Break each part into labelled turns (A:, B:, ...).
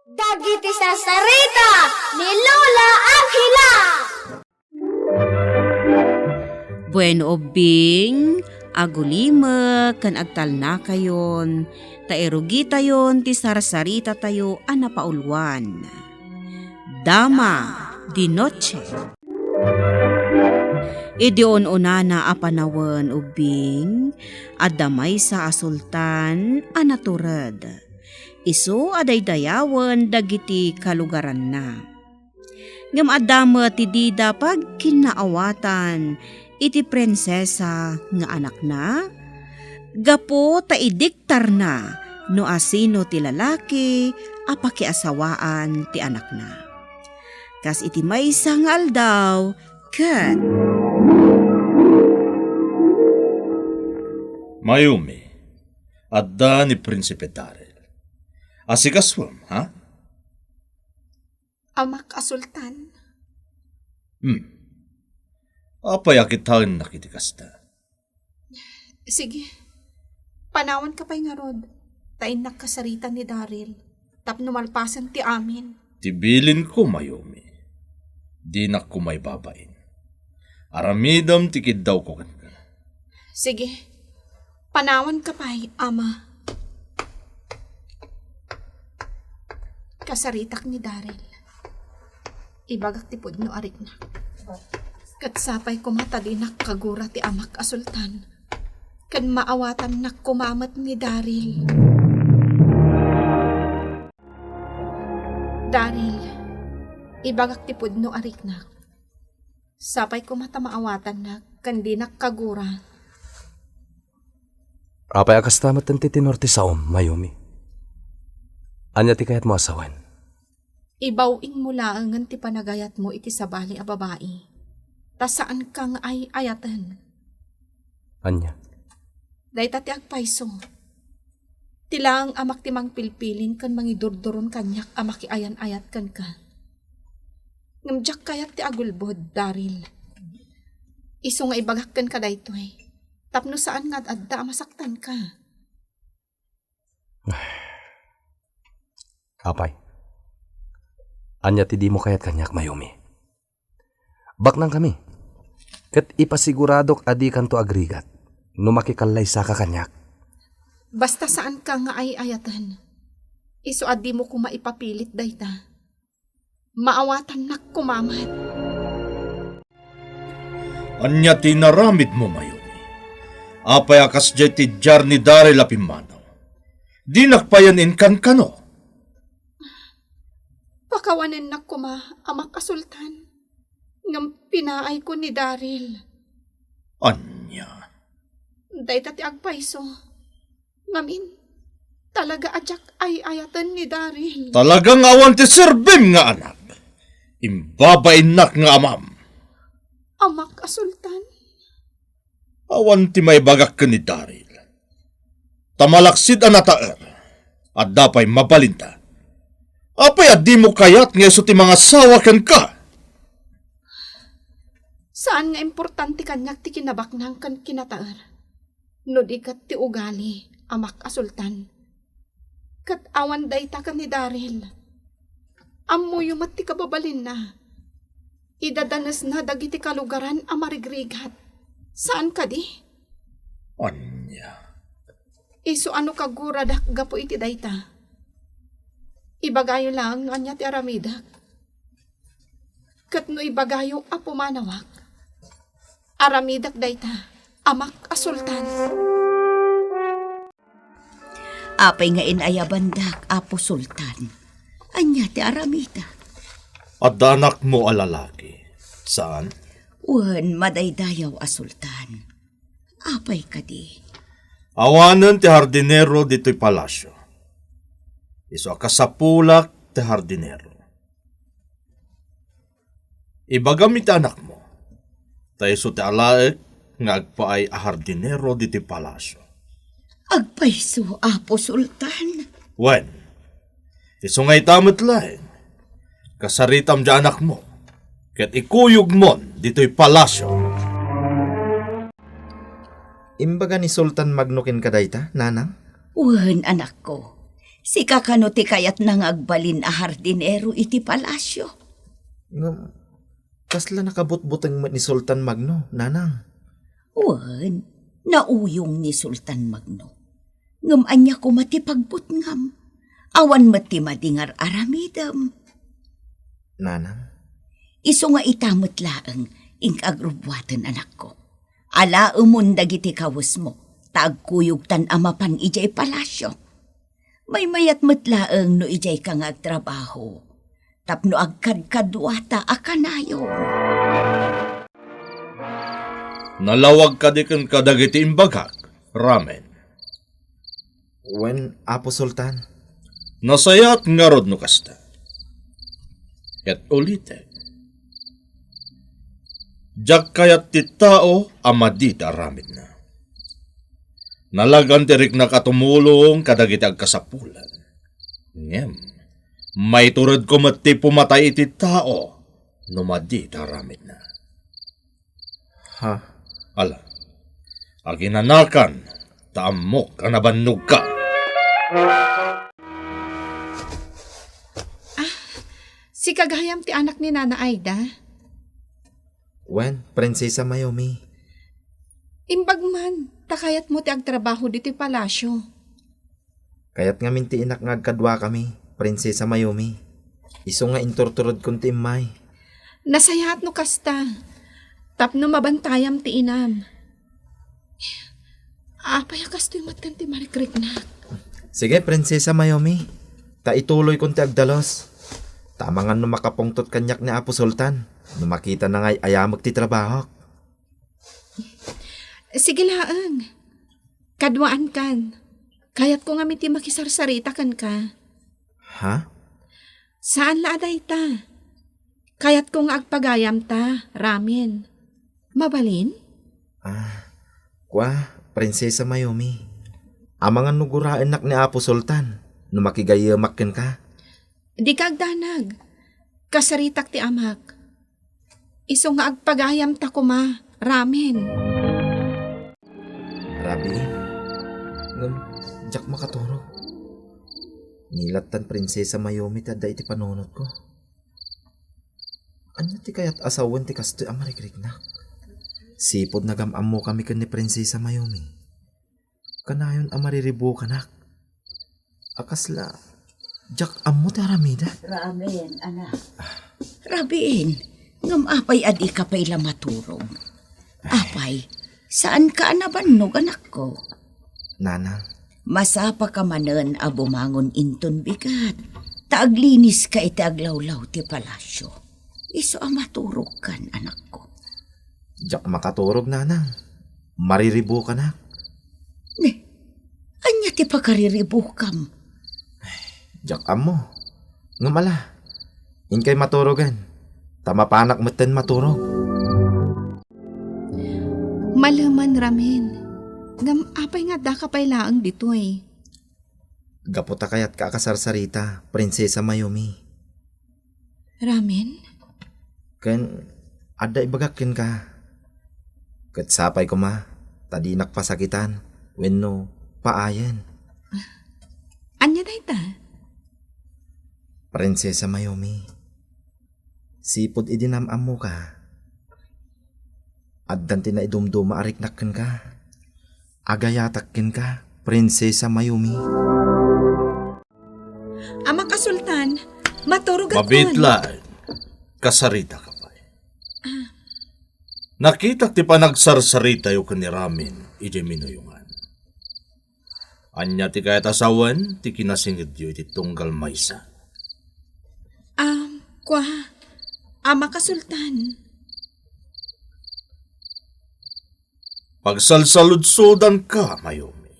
A: Dagiti sasarita ni Lola Angela.
B: Bueno obing, agulima kan agtalna kayon, taerugi tayon ti sarasarita tayo anapaulwan. Dama di noche. Idion unana apanawan ubing, adamay sa asultan anaturad. Isu aday-dayawan dagiti kalugaran na. Ngam adama ti dida pag kinaawatan iti prinsesa nga anak na, gapo taidiktar na no asino ti lalaki apakiasawaan ti anak na. Kas iti maysa nga aldaw, ket
C: Mayumi, adda ni Prinsipe Darel. Asikaswam, ha?
D: Amak asultan.
C: Apay akitain nakitikasta.
D: Sige, panawan ka pa'y nga rod. Tain nakasarita ni Daryl. Tap numalpasan ti amin.
C: Tibilin ko, Mayumi. Di na ko may babain. Aramidam tikid daw ko kanka.
D: Sige, panawan ka pa'y, ama. Kasaritak ni Daryl. Ibagak ti pudno arik na. Katsapay kumatadinak kagura ti amak asultan. Kan maawatan nak kumamat ni Daryl. Daryl, ibagak ti pudno arik na. Sapay kumata maawatan na kan dinak kagura.
E: Apay akastamat ti tinor ti saom, Mayumi. Anya ti kayat mo asawan?
D: Ibawing mula ang ti panagayat mo iti sabali a babae. Ta saan kang ay ayatan?
E: Anya?
D: Dahita ti agpaiso. Tilang amak ti mang pilpilin kan mangidurduron kanyak amaki ayan-ayat kan ka. Ngamjak kayat ti agulbod, Daryl. Iso nga ibagak kan ka daytoy. Tapno saan nga adda masaktan ka.
E: Apay. Anya ti di mo kayat kanyak, Mayumi. Baknang kami. Kat ipasiguradok adi kanto agrigat. No makikalay sa kanyak.
D: Basta saan ka nga ay ayatan. Iso adi mo ko maipapilit dayta. Maawatan nak kumamat.
C: Anya tinaramid mo, Mayumi. Apay akas jay ti jar ni Darel apimanaw. Di nakpayanin kan kano.
D: Pakawanan nak kuma amak asultan. Ngam pinaay ko ni Daryl.
C: Anya.
D: Dayta ti agpaiso. Ngamin, talaga ajak ay ayatan ni Daryl.
C: Talagang awan ti serbim nga anak. Imbabain nak nga amam.
D: Amak asultan.
C: Awan ti may bagak ka ni Daril. Tamalaksid anataer. At dapay mabalinta. Apay at di mo kayat nga ti mga sawakan ka.
D: Saan nga importante kanyak ti kinabaknang kan kinataer? No di kat ti ugali, amak asultan. Kat awan dayta ka ni Daryl. Ammo yumat ti kababalin na. Idadanas na dagiti kalugaran amarigrigat. Saan ka di?
C: Anya.
D: Iso ano kaguradak gapo iti dayta. Ibagayo lang anya ti aramidak. Kat no ibagayo apo manawak. Aramidak dayta, amak asultan.
B: apay nga inayabandak, Apo Sultan. Anya ti aramida.
C: At anak mo alalaki. Saan?
B: Wan madaydayaw a Sultan. Apay kadi.
C: Awanan ti hardinero dito'y palasyo. Iso akasapulak ti hardinero. Ibagamit anak mo. Tayo ti alaek nga agpaay a hardinero dito'y palasyo.
B: Agpayso, Apo Sultan.
C: Wen, iso nga itamit laeng. Kasaritam di anak mo. Ket ikuyog mon dito'y palasyo.
F: Imbaga ni Sultan magnukin kadayta, nanang?
B: Wan, anak ko. Si kakano ti kayat nangagbalin a hardinero iti palasyo.
F: Ngam, kasla nakabutbutang ni Sultan Magno, nanang.
B: Wan, nauyong ni Sultan Magno. Ngam anya ko matipagbut ngam. Awan mati madingar aramidam.
F: Nanang?
B: Iso nga itamot laeng ing agrubwatan anak ko. Ala umon dagiti kawas mo, taagkuyog tan amapan ijay palasyo. May mayat matlaeng no ijay kang agtrabaho. Tapno agkadkadwata akanayo.
C: Nalawag ka di kan kadagiti imbagak, Ramen.
F: Wen, Apo Sultan?
C: Nasayat nga rod no kasta. Et ulitek. Jak kayat ti tao amadita ramen na. Nalagan tirik na katumulong kadagiti agkasapulan. Ngem, may turod ko mati pumatay iti tao numadita ramen na.
F: Ha?
C: Ala, aginanakan, taamok ka nabannog ka.
D: Si kagayam ti anak ni Nana Aida.
F: Wen, Prinsesa Mayumi.
D: Imbag man, takayat mo ti agtrabaho diti palasyo.
F: Kaya't nga minti inak nga agkadwa kami, Prinsesa Mayumi. Iso nga inturturod kong timay.
D: Nasayahat no kasta. Tapno mabantayam ti inam. Apay kasto yung matan ti marikrik na.
F: Sige, Prinsesa Mayumi. Ta ituloy kong ti agdalos. Tamangan no makapungtot kanyak ni Apo Sultan. No makita na nga'y ayamag ti trabaho.
D: Sige laang. Kadwaan kan. Kayat ko nga miti makisarsarita kan ka.
F: Ha?
D: Saan laaday ta? Kayat ko nga agpagayam ta, ramen. Mabalin?
F: Kwa, Prinsesa Mayumi. Amangan nuguraan nak ni Apo Sultan. No makigayamak ken ka.
D: Di kagdanag. Kasaritak ti amak. Iso nga agpagayam ta kuma, ramen.
F: Rabi, ngam, jak makaturog. Nilatan Prinsesa Mayumi tada iti panunot ko. Anya ti kayat asawan ti kasto ang marikrik-nak. Sipod nagamam mo kami kan ni Prinsesa Mayumi. Kanayon ang mariribo kanak. Akasla, jak amo ti aramida.
B: Ramen, anak. Rabin, ngam apay adi ka pa'y lamaturong. Apay, saan ka anabannog anak ko?
F: Nana,
B: Masapa ka manen a bumangon inton bigat. Taaglinis ka iti aglawlaw ti palasyo. Iso ang maturog kan, anak ko.
F: jak makaturog nana. Mariribo kanak.
B: Anya ti pakariribukam.
F: Jak amo. Ngamala. Inkay maturogan. Tamapanak meten maturog.
D: Malaman ramen. Ngam apay nga da kapay laang ditoy.
F: Gaputa kayat kakasarsarita, Prinsesa Mayumi.
D: Ramen?
F: Ken, ada ibagakin ka. Kat sapay ko ma, tadi nakpasakitan, wenno, paayan.
D: Anya day ta?
F: Prinsesa Mayumi, sipod idinamam mo ka. Addan ti na idumduma ariknakken ka. Agayatakken ka, Prinsesa Mayumi.
D: Ama kasultan, maturugan
C: Mabitlaan, kasarita ka pa. Nakita ti panagsarsarita yung kaniramin, ije minuyungan. Anya ti kayat asawan, ti kinasingid yu iti tunggal maysa.
D: Kwa, ama kasultan.
C: Pagsalsaludsodan ka, Mayumi.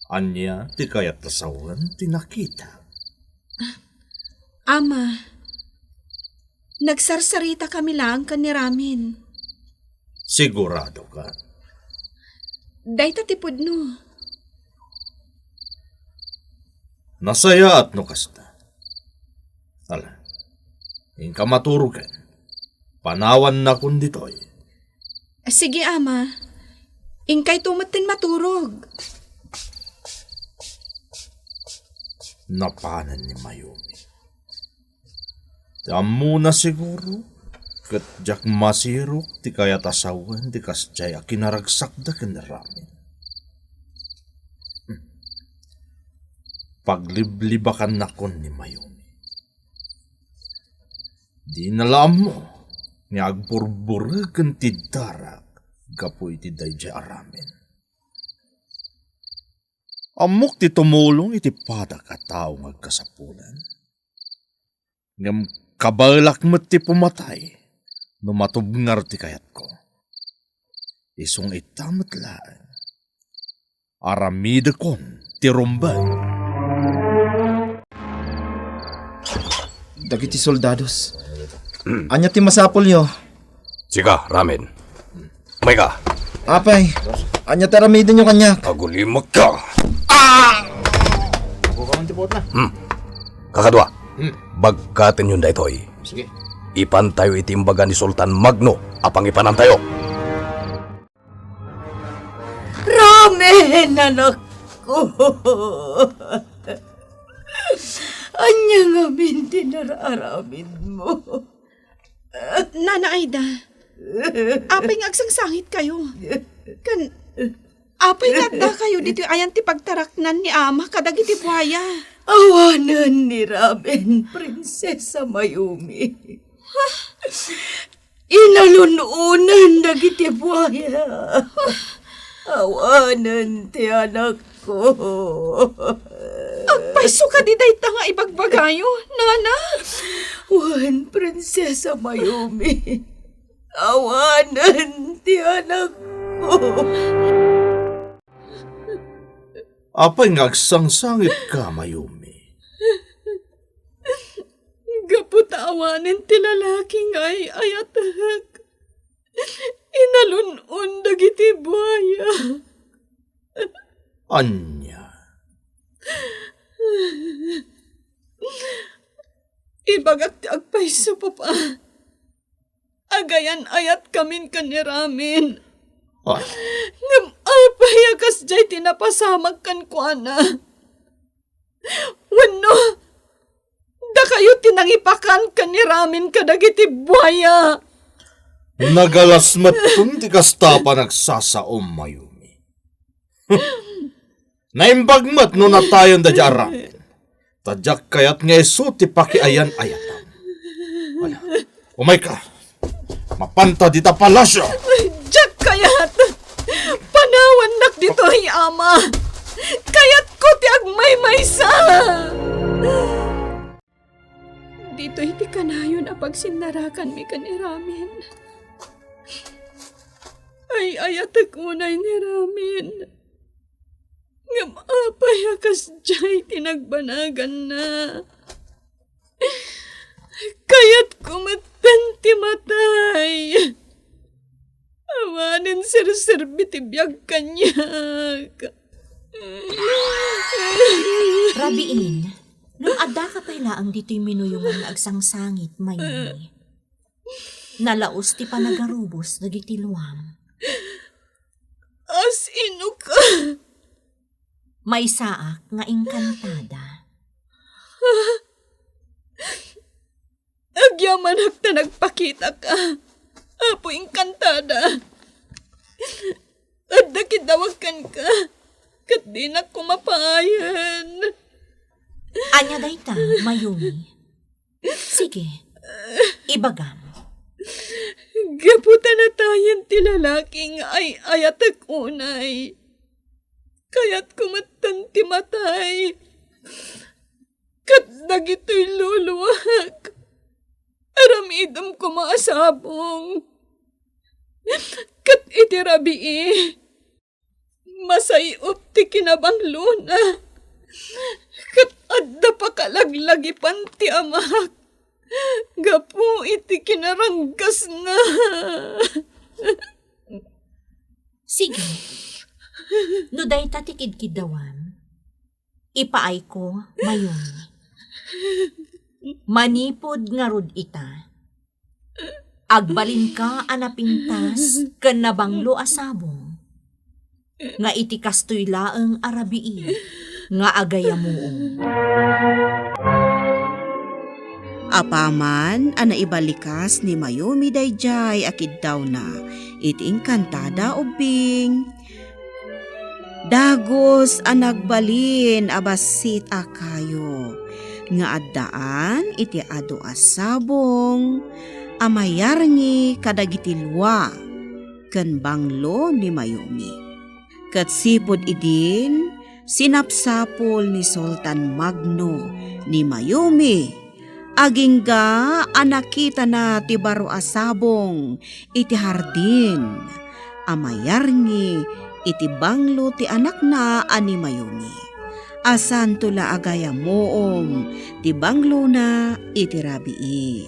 C: Anya ti kayat asawan, ti nakita.
D: Ama, nagsarsarita kami lang kaniramin.
C: Sigurado ka.
D: Day tatipod no.
C: Nasaya at no kasta. Ala, ingka maturugan. Panawan na kunditoy.
D: Sige ama, ingkay tumatin maturog.
C: napanan ni Mayumi. Tamo na siguro, kat jak masirok, ti kaya tasawan, ti kasjay a kinaragsak da kinaramin. Pagliblibakan na kon ni Mayumi. Di nalam mo, nga agburburagan ti darak, gapo iti dayjay aramin. Amok ti tumulong iti padak at tao ngagkasapulan. Ngam kabalak met ti pumatay, no matubngar ti kayat ko. Isong itamat laan. Aramide kon ti rumban.
F: Dagiti soldados. Anya ti masapol yo.
E: Sika, ramen. May ka,
F: Apay, anya taramidin nyo kanyak.
E: agulimag ka. Kakadwa, bagkatin yun daytoy.
C: Sige.
E: Ipan tayo itimbaga ni Sultan Magno, apang ipanan tayo.
B: Ramen, anak ko. Anya nga minti nararamin mo.
D: Nana Aida, apay nga agsangsangit kayo. Apay nga da kayo dito ayan ti pagtaraknan ni ama kadagiti buhaya.
B: Awanan ni Ramen, Prinsesa Mayumi. Inalununan dagiti buhaya. Awanan ti anak ko.
D: Apay suka di day nga ibagbagayo, nana.
B: Wan, Prinsesa Mayumi. Awanan ti anak ko.
C: Apay ngagsangsangit ka, Mayumi.
D: Gaputawanin ti lalaking ay ayatag. Inalunun dagiti buhaya.
C: Anya.
D: Ibagak ti agpay sa papa. Agayan ayat kamin kaniramin.
C: Ay,
D: Ngam apay akas jay tinapasamag kan kuana. Wano, da kayo tinangipakan kaniramin kadagiti buhaya.
C: nagalasmat kun ti kastapa nagsasaom, Mayumi. Naimbagmat no natayon da jaramin. Tadyak kayat nga iso ti pakiayan-ayatan. Wala, umay ka. Mapanta di ta palasyo.
D: Diyak kayat, panawan nak dito ay ama. Kayat ko ti agmay-maysa. Dito hindi kanayon apag sinarakan mi kaniramin. Ay ayatag unay ni Ramin. Ngam apay akas jay tinagbanagan na. Kaya't kumatan ti matay. Awanin sir-sirbi ti biyag kanyak.
G: Rabiin, nung adda ka pala ang dito'y minuyungan nga agsangsangit, Mayumi. Nalaos ti panagarubos dagiti luwam.
D: As ino ka.
G: May saak nga engkantada.
D: Agyaman na nagpakita ka. Apo engkantada. At dakidawakan ka. Kat di na kumapayan.
G: Anya dayta, Mayumi. Sige, ibagam.
D: Gaputa na tayan ti lalaking ay ayatag unay. Kaya't kumatan ti matay. Kat dagito'y luluwag. Aramidam ko maasabong. Kat iti rabii. Masayop ti kinabang luna. Kat adda pa kalaglagi ti amak. Gapu iti kinaranggas na.
G: Sige, no dayta ti kidkidawan, ipaay ko, Mayumi. Manipod nga rod ita. Agbalin ka anapintas ken nabanglo asabong. Nga iti kastoy laeng arabii. nga agayamo.
H: Apaman, ana ibalikas ni Mayumi dayjay akid daw na, iti engkantada ubing. Dagos anagbalin abasit akayo, nga addaan iti adu asabong, amayarngi kadagitilwa, ken banglo ni Mayumi. Kat sipod idin, sinapsapol ni Sultan Magno ni Mayumi, agingga anakita na ti baro asabong iti hardin, amayarngi iti banglo ti anak na ani Mayumi. Asan tula agaya moom ti banglo na iti rabii.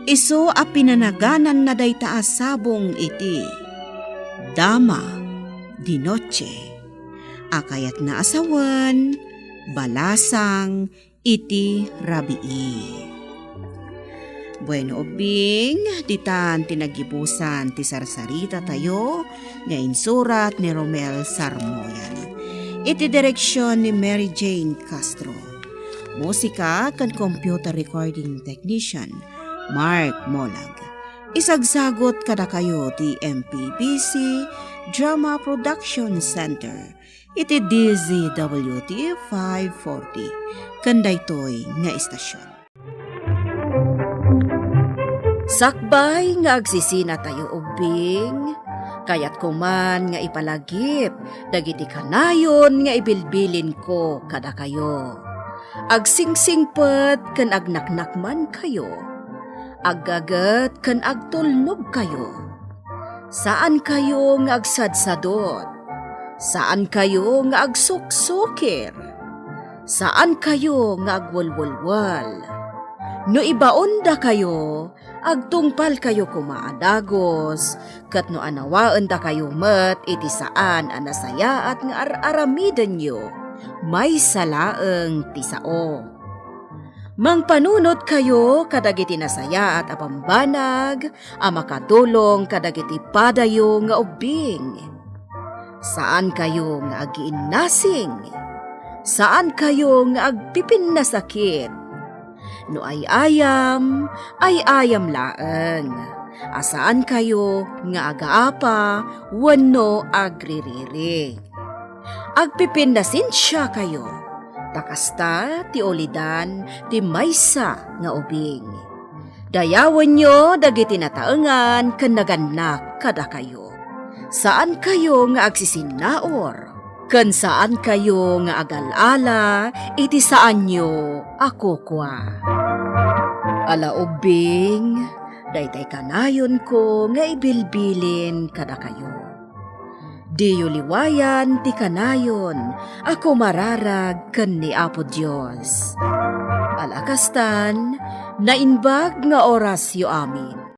H: Iso a pinanaganan na dayta asabong iti dama di noche, akayat na asawan balasang iti rabii. Bueno ubing, ditan tinagibusan ti sarsarita tayo, nga insurat ni Romel Sarmoyan. Iti direksyon ni Mary Jane Castro. Musika kan computer recording technician, Mark Molag. Isagsagot kada kayo ti MPBC Drama Production Center. Iti DZWT 540. Kandaytoy nga istasyon. Sakbay nga agsisina tayo ubing, kayat kuman nga ipalagip, dagiti kanayon nga ibilbilin ko kada kayo. Agsingsingpet ken agnaknakman kayo, aggagat ken agtulnog kayo. Saan kayo nga agsadsadot? Saan kayo nga agsuksukir? Saan kayo nga agwalwalwal? No ibaon da kayo, agtungpal kayo kumaadagos, kat no anawaan da kayo met iti saan anasaya at nga aramiden nyo, may salaeng tisao. Mangpanunot kayo kadagiti nasaya at apambanag, amakatulong kadagiti padayo nga ubing. Saan kayo nga agiinnasing? Saan kayo nga agpipin na sakit? No ay ayam laeng. Asaan kayo nga agaapa, wano agririri. Agpipindasin siya kayo, takasta ti olidan ti maysa nga ubing. Dayawan nyo dagiti nataengan ken naganak kada kayo. Saan kayo nga agsisinaor? Ken saan kayo nga agalala, iti saan nyo ako kwa. Ala ubing, daytay kanayon ko nga ibilbilin kada kayo. Diyo liwayan ti kanayon, ako mararag ken ni Apo Dios. Alakastan, nainbag nga oras yo amin.